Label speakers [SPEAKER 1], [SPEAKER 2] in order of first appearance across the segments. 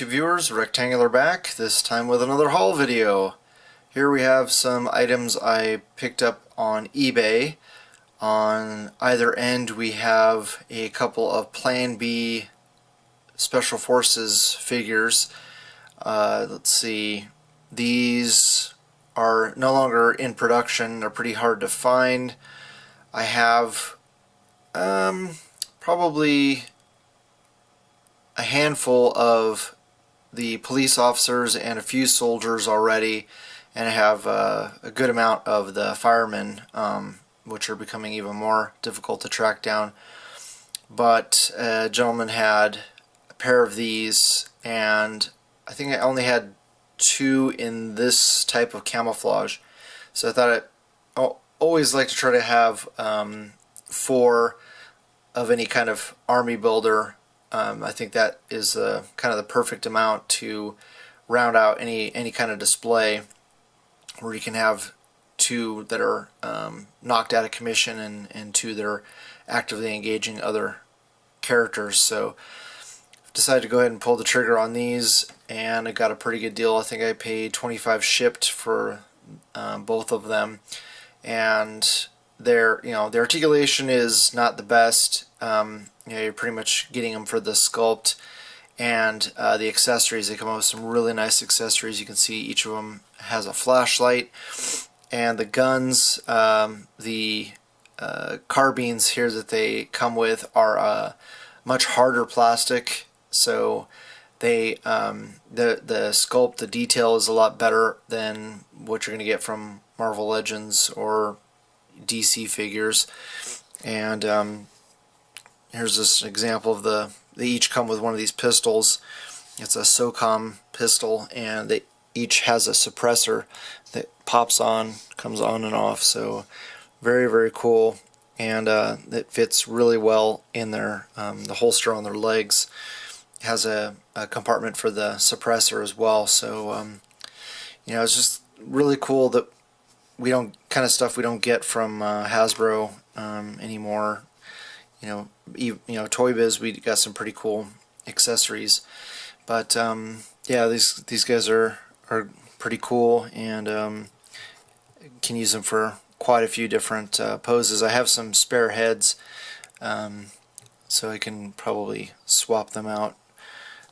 [SPEAKER 1] YouTube viewers, Rectangular back, this time with another haul video. Here we have some items I picked up on eBay. On either end we have a couple of Plan B Special Forces figures. Let's see, these are no longer in production, they're pretty hard to find. I have probably a handful of the police officers and a few soldiers already, and I have a good amount of the firemen, which are becoming even more difficult to track down. But a gentleman had a pair of these, and I think I only had two in this type of camouflage, so I thought I always like to try to have four of any kind of army builder. I think that is kind of the perfect amount to round out any kind of display, where you can have two that are knocked out of commission and two that are actively engaging other characters. So I've decided to go ahead and pull the trigger on these, and I got a pretty good deal. I think I paid $25 shipped for both of them, and their the articulation is not the best. You're pretty much getting them for the sculpt and the accessories. They come up with some really nice accessories. You can see each of them has a flashlight, and the guns, the carbines here that they come with are much harder plastic, so they the sculpt, the detail is a lot better than what you're going to get from Marvel Legends or DC figures. And here's this example of they each come with one of these pistols. It's a SOCOM pistol, and they each has a suppressor that pops on, comes on and off. So very cool, and it fits really well in their the holster on their legs. It has a compartment for the suppressor as well. So it's just really cool that we don't stuff we don't get from Hasbro anymore. Toy Biz, we got some pretty cool accessories, but yeah, these guys are pretty cool, and can use them for quite a few different poses. I have some spare heads, so I can probably swap them out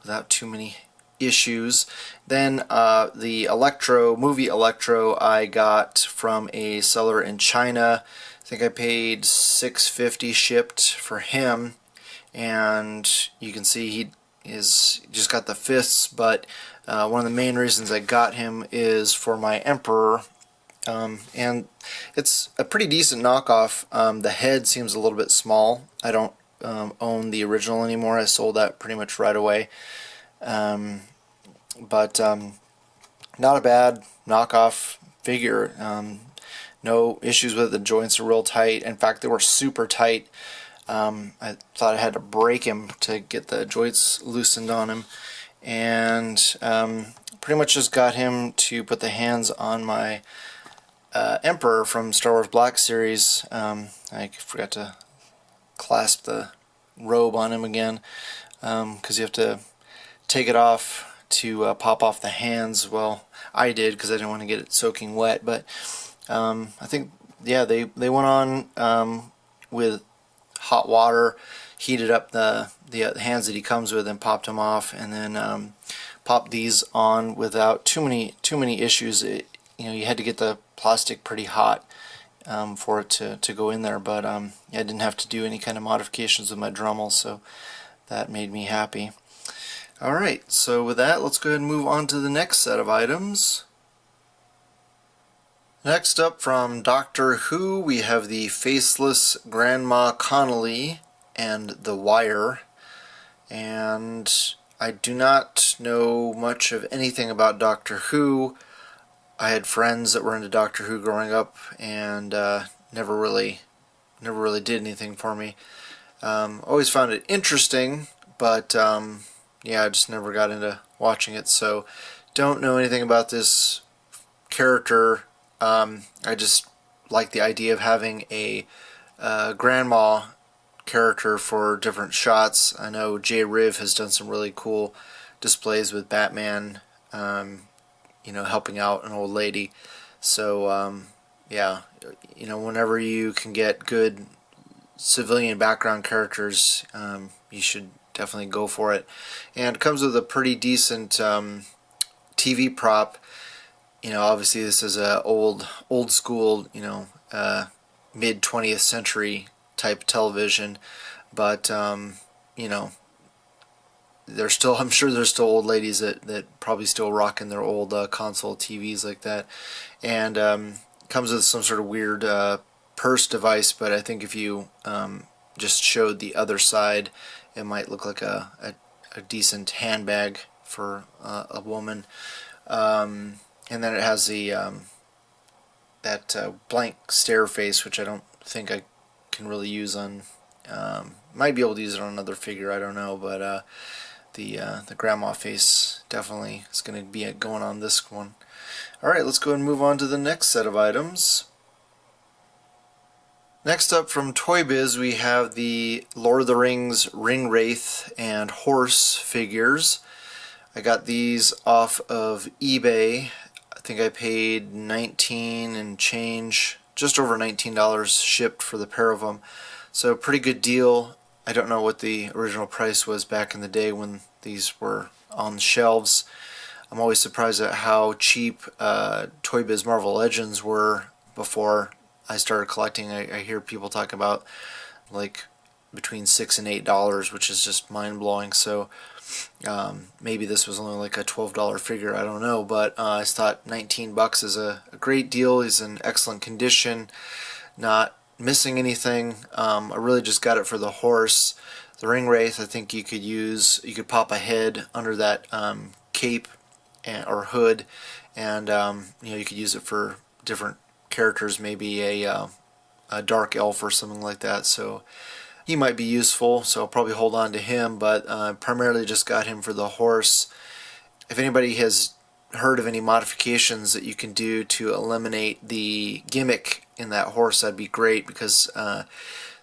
[SPEAKER 1] without too many issues. Then the movie Electro I got from a seller in China. I think I paid $6.50 shipped for him, and you can see he is just got the fists, but one of the main reasons I got him is for my Emperor, and it's a pretty decent knockoff. The head seems a little bit small. I don't own the original anymore. I sold that pretty much right away, but not a bad knockoff figure. No issues with it. The joints are real tight. In fact, they were super tight. I thought I had to break him to get the joints loosened on him, and pretty much just got him to put the hands on my Emperor from Star Wars Black Series. I forgot to clasp the robe on him again, because you have to take it off to pop off the hands. Well, I did, because I didn't want to get it soaking wet, but I think, yeah, they went on with hot water, heated up the hands that he comes with, and popped them off, and then popped these on without too many issues. You had to get the plastic pretty hot for it to go in there, but I didn't have to do any kind of modifications with my Dremel, so that made me happy. Alright, so with that, let's go ahead and move on to the next set of items. Next up, from Doctor Who, we have the Faceless Grandma Connolly and The Wire. And I do not know much of anything about Doctor Who. I had friends that were into Doctor Who growing up, and never really did anything for me. Always found it interesting, but yeah, I just never got into watching it, so don't know anything about this character. I just like the idea of having a grandma character for different shots. I know Jay Riv has done some really cool displays with Batman, helping out an old lady. So yeah, whenever you can get good civilian background characters, you should definitely go for it. And it comes with a pretty decent TV prop. Obviously this is a old school, mid 20th century type television, but I'm sure there's still old ladies that probably still rocking their old console TVs like that. And comes with some sort of weird purse device, but I think if you just showed the other side, it might look like a decent handbag for a woman. And then it has the that blank stare face, which I don't think I can really use on. Might be able to use it on another figure, I don't know, but the grandma face definitely is going to be going on this one. Alright, let's go ahead and move on to the next set of items. Next up from Toy Biz, we have the Lord of the Rings Ring Wraith and Horse figures. I got these off of eBay. I think I paid $19 and change, just over $19 shipped for the pair of them. So pretty good deal. I don't know what the original price was back in the day when these were on the shelves. I'm always surprised at how cheap Toy Biz Marvel Legends were before I started collecting. I hear people talk about like between $6 and $8, which is just mind-blowing. So maybe this was only like a $12 figure, I don't know, but I thought $19 is a great deal. He's in excellent condition, not missing anything. I really just got it for the horse. The Ring Wraith, I think you could pop a head under that cape or hood, and you could use it for different characters, maybe a dark elf or something like that. So he might be useful, so I'll probably hold on to him, but primarily just got him for the horse. If anybody has heard of any modifications that you can do to eliminate the gimmick in that horse, that'd be great, because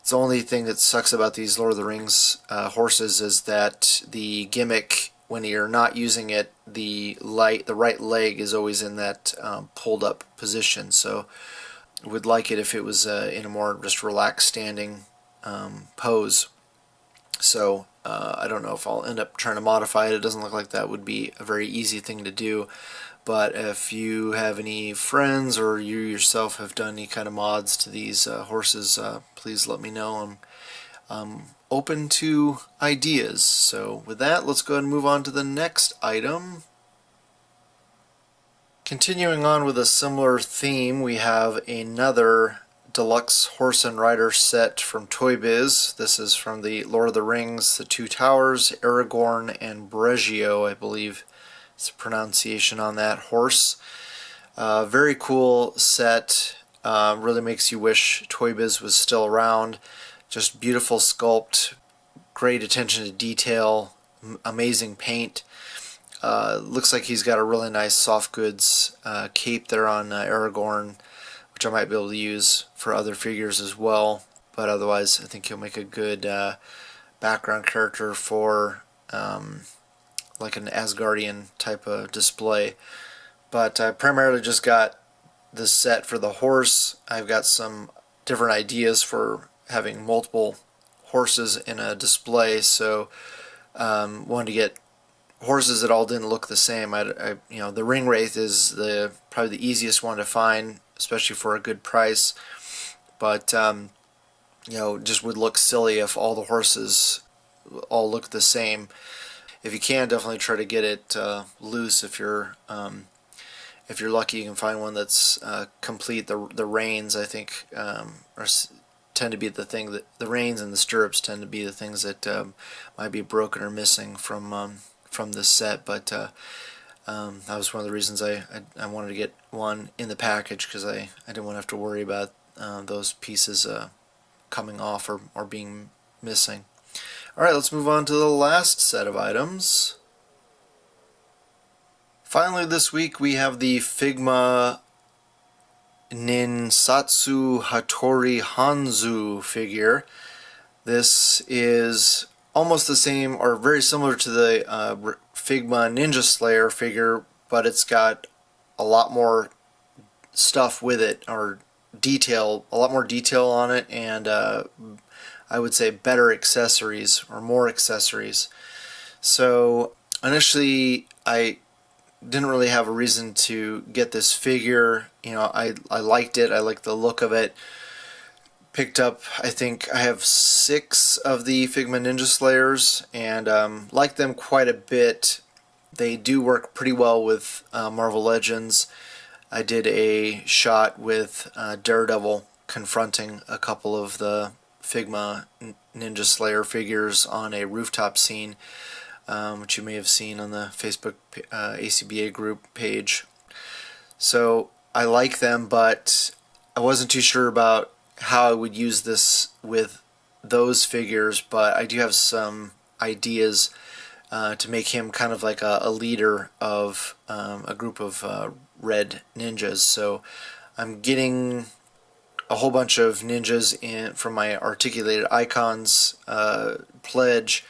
[SPEAKER 1] it's the only thing that sucks about these Lord of the Rings horses is that the gimmick, when you're not using it, the right leg is always in that pulled up position. So I would like it if it was in a more just relaxed standing pose. So I don't know if I'll end up trying to modify it. It doesn't look like that would be a very easy thing to do. But if you have any friends or you yourself have done any kind of mods to these horses, please let me know. I'm open to ideas. So with that, let's go ahead and move on to the next item. Continuing on with a similar theme, we have another deluxe horse and rider set from Toy Biz. This is from the Lord of the Rings, The Two Towers, Aragorn, and Brejio, I believe it's the pronunciation on that horse. Very cool set. Really makes you wish Toy Biz was still around. Just beautiful sculpt, great attention to detail, amazing paint. Looks like he's got a really nice soft goods cape there on Aragorn, which I might be able to use for other figures as well. But otherwise, I think he'll make a good background character for like an Asgardian type of display. But I primarily just got this set for the horse. I've got some different ideas for having multiple horses in a display, so wanted to get horses that all didn't look the same. The Ring Wraith is probably the easiest one to find, especially for a good price. But just would look silly if all the horses all look the same. If you can, definitely try to get it loose. If you're lucky, you can find one that's complete. The reins, I think, tend to be the thing that the reins and the stirrups tend to be the things that might be broken or missing from this set. But that was one of the reasons I wanted to get one in the package, because I didn't want to have to worry about those pieces coming off or being missing. Alright, let's move on to the last set of items. Finally this week we have the Figma Ninsatsu Hattori Hanzo figure. This is almost the same or very similar to the Figma Ninja Slayer figure, but it's got a lot more stuff with it, or a lot more detail on it, and I would say better accessories, or more accessories. So initially I didn't really have a reason to get this figure. I liked it. I liked the look of it. Picked up, I think I have 6 of the Figma Ninja Slayers, and like them quite a bit. They do work pretty well with Marvel Legends. I did a shot with Daredevil confronting a couple of the Figma Ninja Slayer figures on a rooftop scene, which you may have seen on the Facebook ACBA group page. So I like them, but I wasn't too sure about how I would use this with those figures, but I do have some ideas to make him kind of like a leader of a group of red ninjas. So I'm getting a whole bunch of ninjas in from my Articulated Icons pledge.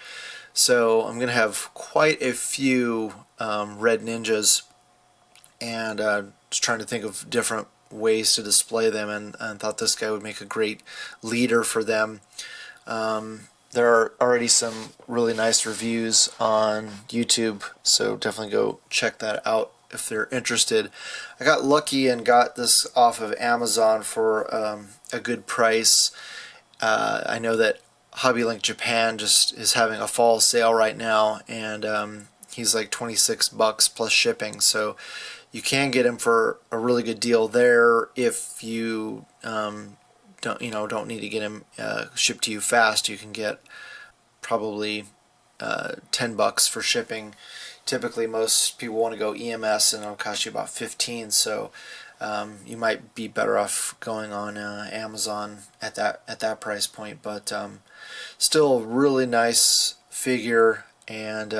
[SPEAKER 1] So I'm going to have quite a few red ninjas, and just trying to think of different ways to display them, and thought this guy would make a great leader for them. There are already some really nice reviews on YouTube, so definitely go check that out if they're interested. I got lucky and got this off of Amazon for a good price. I know that HobbyLink Japan just is having a fall sale right now, and he's like $26 plus shipping, so you can get him for a really good deal there if you don't need to get him shipped to you fast. You can get probably $10 for shipping. Typically most people want to go EMS, and it'll cost you about 15, so you might be better off going on Amazon at that price point. But still a really nice figure, and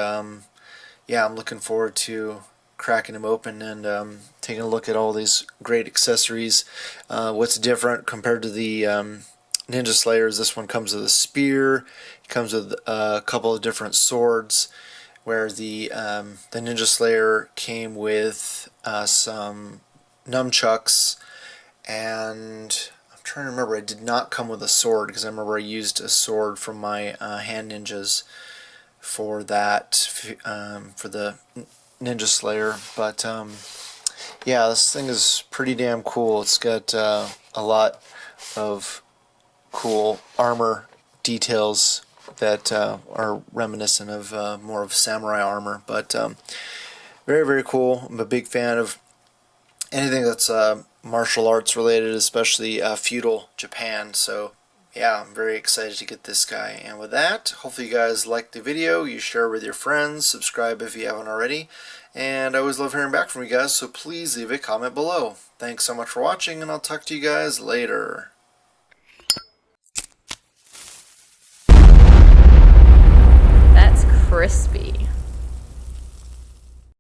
[SPEAKER 1] yeah, I'm looking forward to cracking him open and taking a look at all these great accessories. What's different compared to the Ninja Slayers, this one comes with a spear. It comes with a couple of different swords, where the Ninja Slayer came with some nunchucks, and I'm trying to remember, it did not come with a sword, because I remember I used a sword from my hand ninjas for that, for the Ninja Slayer. But yeah, this thing is pretty damn cool. It's got a lot of cool armor details that are reminiscent of more of samurai armor, but very, very cool. I'm a big fan of anything that's martial arts related, especially feudal Japan, so yeah, I'm very excited to get this guy. And with that, hopefully you guys liked the video, you share with your friends, subscribe if you haven't already, and I always love hearing back from you guys, so please leave a comment below. Thanks so much for watching, and I'll talk to you guys later.
[SPEAKER 2] That's crispy.